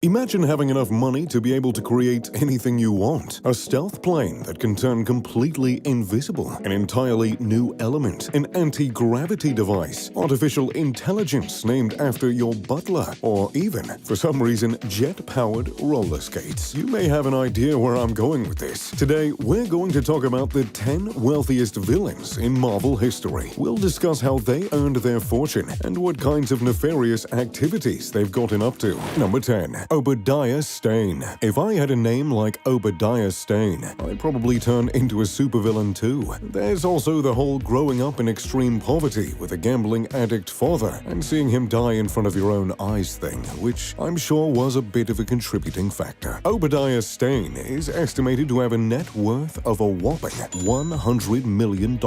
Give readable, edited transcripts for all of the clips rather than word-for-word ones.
Imagine having enough money to be able to create anything you want. A stealth plane that can turn completely invisible, an entirely new element, an anti-gravity device, artificial intelligence named after your butler, or even, for some reason, jet-powered roller skates. You may have an idea where I'm going with this. Today, we're going to talk about the 10 wealthiest villains in Marvel history. We'll discuss how they earned their fortune and what kinds of nefarious activities they've gotten up to. Number 10. Obadiah Stane. If I had a name like Obadiah Stane, I'd probably turn into a supervillain too. There's also the whole growing up in extreme poverty with a gambling addict father and seeing him die in front of your own eyes thing, which I'm sure was a bit of a contributing factor. Obadiah Stane is estimated to have a net worth of a whopping $100 million.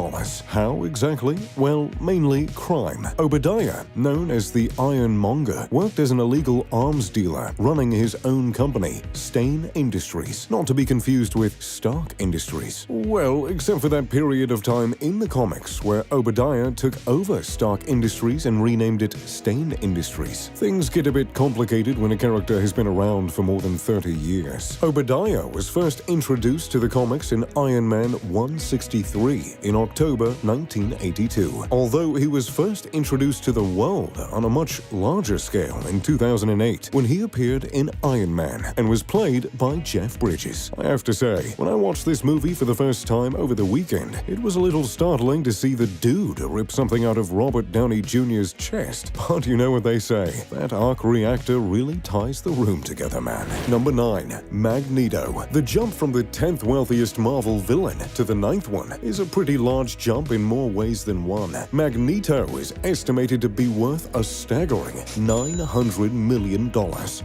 How exactly? Well, mainly crime. Obadiah, known as the Ironmonger, worked as an illegal arms dealer, running his own company, Stane Industries, not to be confused with Stark Industries. Well, except for that period of time in the comics where Obadiah took over Stark Industries and renamed it Stane Industries. Things get a bit complicated when a character has been around for more than 30 years. Obadiah was first introduced to the comics in Iron Man 163 in October 1982, although he was first introduced to the world on a much larger scale in 2008 when he appeared in Iron Man and was played by Jeff Bridges. I have to say, when I watched this movie for the first time over the weekend, it was a little startling to see the dude rip something out of Robert Downey Jr.'s chest. But you know what they say, that arc reactor really ties the room together, man. Number 9. Magneto. The jump from the 10th wealthiest Marvel villain to the 9th one is a pretty large jump in more ways than one. Magneto is estimated to be worth a staggering $900 million.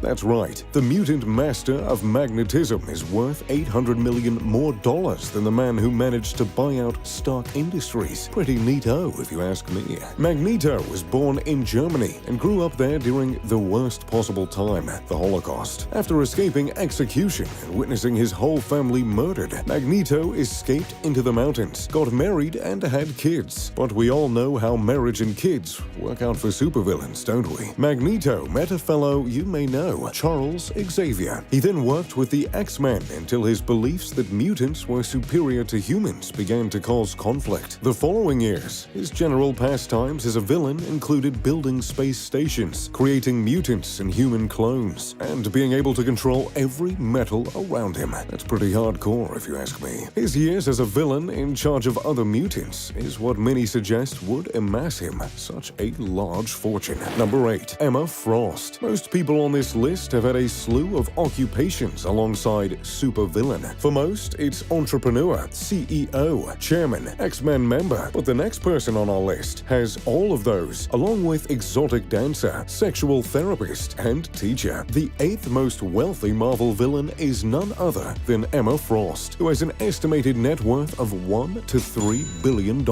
That's right, the mutant master of magnetism is worth $800 million more than the man who managed to buy out Stark Industries. Pretty neato, if you ask me. Magneto was born in Germany and grew up there during the worst possible time, the Holocaust. After escaping execution and witnessing his whole family murdered, Magneto escaped into the mountains, got married, and had kids. But we all know how marriage and kids work out for supervillains, don't we? Magneto met a fellow you may know, Charles Xavier. He then worked with the X-Men until his beliefs that mutants were superior to humans began to cause conflict. The following years, his general pastimes as a villain included building space stations, creating mutants and human clones, and being able to control every metal around him. That's pretty hardcore, if you ask me. His years as a villain in charge of other mutants is what many suggest would amass him such a large fortune. Number 8. Emma Frost. Most people on this list have had a slew of occupations alongside supervillain. For most, it's entrepreneur, CEO, chairman, X-Men member, but the next person on our list has all of those, along with exotic dancer, sexual therapist, and teacher. The 8th most wealthy Marvel villain is none other than Emma Frost, who has an estimated net worth of $1 to $3 billion.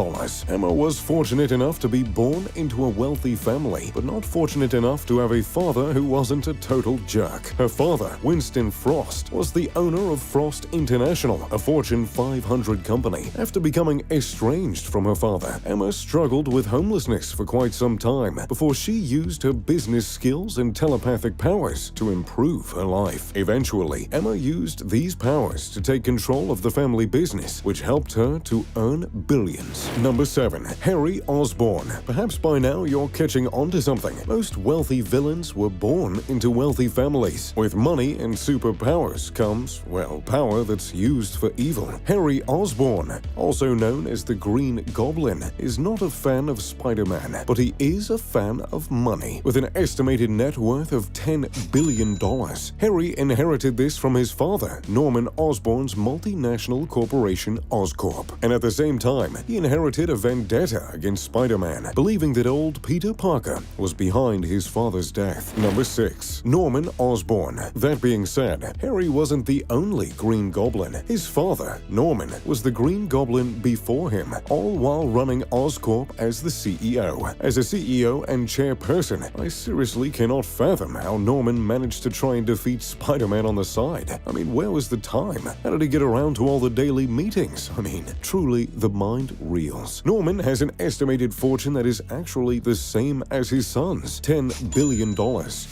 Emma was fortunate enough to be born into a wealthy family, but not fortunate enough to have a father who wasn't a total jerk. Her father, Winston Frost, was the owner of Frost International, a Fortune 500 company. After becoming estranged from her father, Emma struggled with homelessness for quite some time before she used her business skills and telepathic powers to improve her life. Eventually, Emma used these powers to take control of the family business, which helped her to earn billions. Number 7. Harry Osborn. Perhaps by now you're catching on to something. Most wealthy villains were born into wealthy families. With money and superpowers comes, well, power that's used for evil. Harry Osborn, also known as the Green Goblin, is not a fan of Spider-Man, but he is a fan of money. With an estimated net worth of $10 billion, Harry inherited this from his father, Norman Osborn's multinational corporation Oscorp. And at the same time, he inherited a vendetta against Spider-Man, believing that old Peter Parker was behind his father's death. Number 6. Norman Osborn. That being said, Harry wasn't the only Green Goblin. His father, Norman, was the Green Goblin before him, all while running Oscorp as the CEO. As a CEO and chairperson, I seriously cannot fathom how Norman managed to try and defeat Spider-Man on the side. I mean, where was the time? How did he get around to all the daily meetings? I mean, truly, the mind reels. Norman has an estimated fortune that is actually the same as his son's, $10 billion,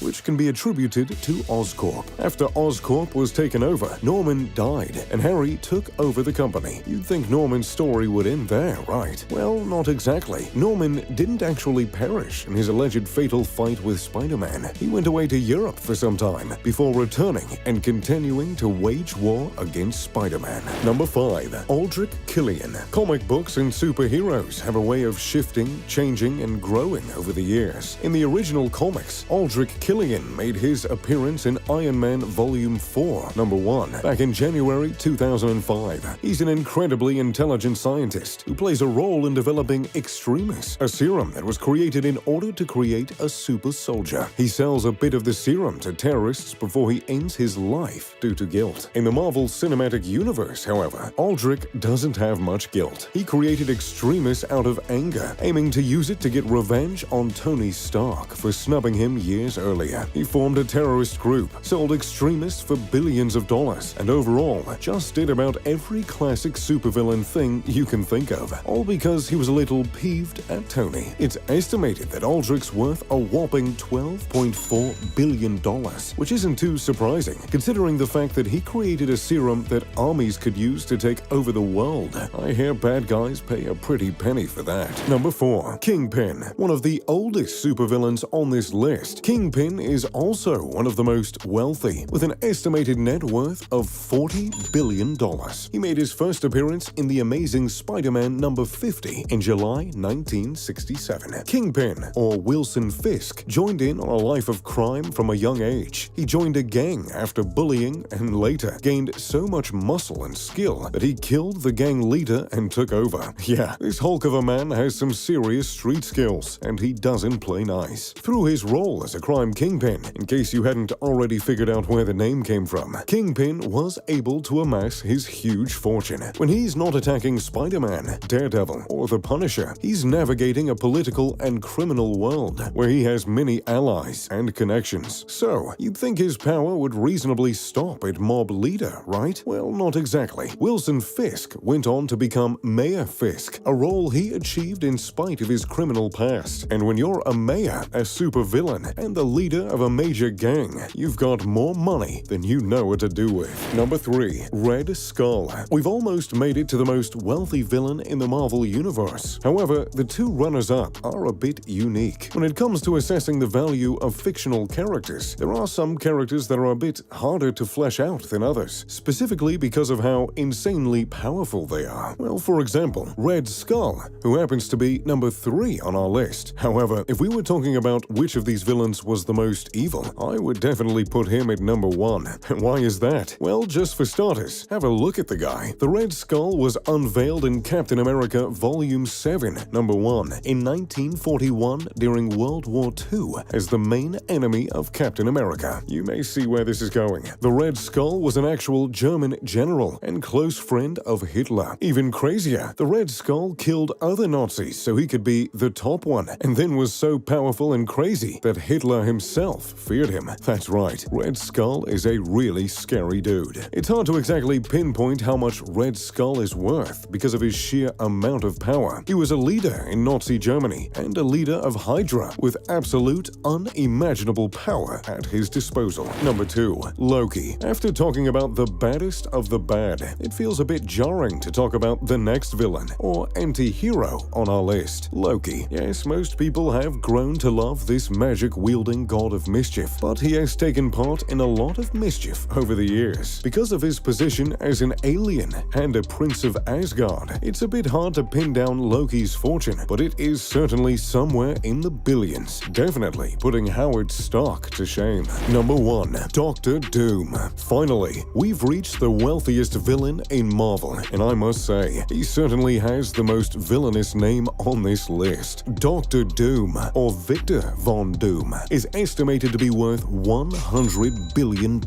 which can be attributed promoted to Oscorp. After Oscorp was taken over, Norman died, and Harry took over the company. You'd think Norman's story would end there, right? Well, not exactly. Norman didn't actually perish in his alleged fatal fight with Spider-Man. He went away to Europe for some time before returning and continuing to wage war against Spider-Man. Number 5. Aldrich Killian. Comic books and superheroes have a way of shifting, changing, and growing over the years. In the original comics, Aldrich Killian made his appearance in Iron Man Volume 4, Number 1, back in January 2005. He's an incredibly intelligent scientist who plays a role in developing Extremis, a serum that was created in order to create a super soldier. He sells a bit of the serum to terrorists before he ends his life due to guilt. In the Marvel Cinematic Universe, however, Aldrich doesn't have much guilt. He created Extremis out of anger, aiming to use it to get revenge on Tony Stark for snubbing him years earlier. He formed a terrorist group, sold Extremis for billions of dollars, and overall just did about every classic supervillain thing you can think of, all because he was a little peeved at Tony. It's estimated that Aldrich's worth a whopping $12.4 billion, which isn't too surprising, considering the fact that he created a serum that armies could use to take over the world. I hear bad guys pay a pretty penny for that. Number 4. Kingpin. One of the oldest supervillains on this list, Kingpin is also one of the most wealthy, with an estimated net worth of $40 billion. He made his first appearance in The Amazing Spider-Man number 50 in July 1967. Kingpin, or Wilson Fisk, joined in on a life of crime from a young age. He joined a gang after bullying and later gained so much muscle and skill that he killed the gang leader and took over. Yeah, this hulk of a man has some serious street skills, and he doesn't play nice. Through his role as a crime kingpin, in case you hadn't already figured out where the name came from, Kingpin was able to amass his huge fortune. When he's not attacking Spider-Man, Daredevil, or the Punisher, he's navigating a political and criminal world where he has many allies and connections. So, you'd think his power would reasonably stop at mob leader, right? Well, not exactly. Wilson Fisk went on to become Mayor Fisk, a role he achieved in spite of his criminal past. And when you're a mayor, a supervillain, and the leader of a major gang, you've got more money than you know what to do with. Number 3. Red Skull. We've almost made it to the most wealthy villain in the Marvel Universe. However, the two runners-up are a bit unique. When it comes to assessing the value of fictional characters, there are some characters that are a bit harder to flesh out than others, specifically because of how insanely powerful they are. Well, for example, Red Skull, who happens to be number 3 on our list. However, if we were talking about which of these villains was the most evil, I would definitely put him at number 1. Why is that? Well, just for starters, have a look at the guy. The Red Skull was unveiled in Captain America Volume 7, Number 1, in 1941 during World War II as the main enemy of Captain America. You may see where this is going. The Red Skull was an actual German general and close friend of Hitler. Even crazier, the Red Skull killed other Nazis so he could be the top one, and then was so powerful and crazy that Hitler himself feared him. That's right, Red Skull is a really scary dude. It's hard to exactly pinpoint how much Red Skull is worth because of his sheer amount of power. He was a leader in Nazi Germany and a leader of Hydra with absolute unimaginable power at his disposal. Number 2. Loki. After talking about the baddest of the bad, it feels a bit jarring to talk about the next villain, or anti-hero, on our list, Loki. Yes, most people have grown to love this magic-wielding god of mischief, but he has taken part in a lot of mischief over the years. Because of his position as an alien and a prince of Asgard, it's a bit hard to pin down Loki's fortune, but it is certainly somewhere in the billions, definitely putting Howard Stark to shame. Number 1. Doctor Doom. Finally, we've reached the wealthiest villain in Marvel, and I must say, he certainly has the most villainous name on this list. Doctor Doom, or Victor Von Doom, is estimated to be worth $100 billion.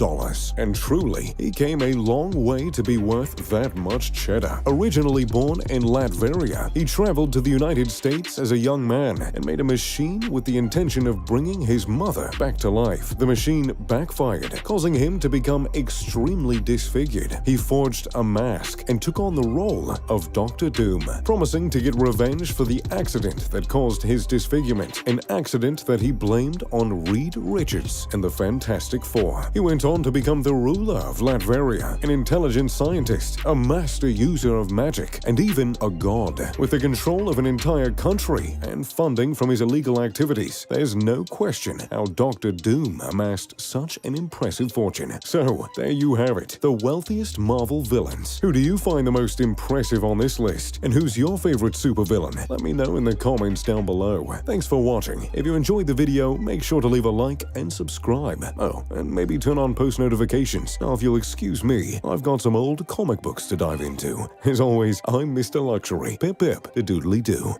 And truly, he came a long way to be worth that much cheddar. Originally born in Latveria, he traveled to the United States as a young man and made a machine with the intention of bringing his mother back to life. The machine backfired, causing him to become extremely disfigured. He forged a mask and took on the role of Doctor Doom, promising to get revenge for the accident that caused his disfigurement, an accident that he blamed on Richest, appearance in the Fantastic Four. He went on to become the ruler of Latveria, an intelligent scientist, a master user of magic, and even a god. With the control of an entire country and funding from his illegal activities, there's no question how Dr. Doom amassed such an impressive fortune. So, there you have it, the wealthiest Marvel villains. Who do you find the most impressive on this list? And who's your favorite supervillain? Let me know in the comments down below. Thanks for watching. If you enjoyed the video, make sure to leave a like and subscribe. Oh, and maybe turn on post notifications. Now, if you'll excuse me, I've got some old comic books to dive into. As always, I'm Mr. Luxury. Pip pip, the doodly-doo.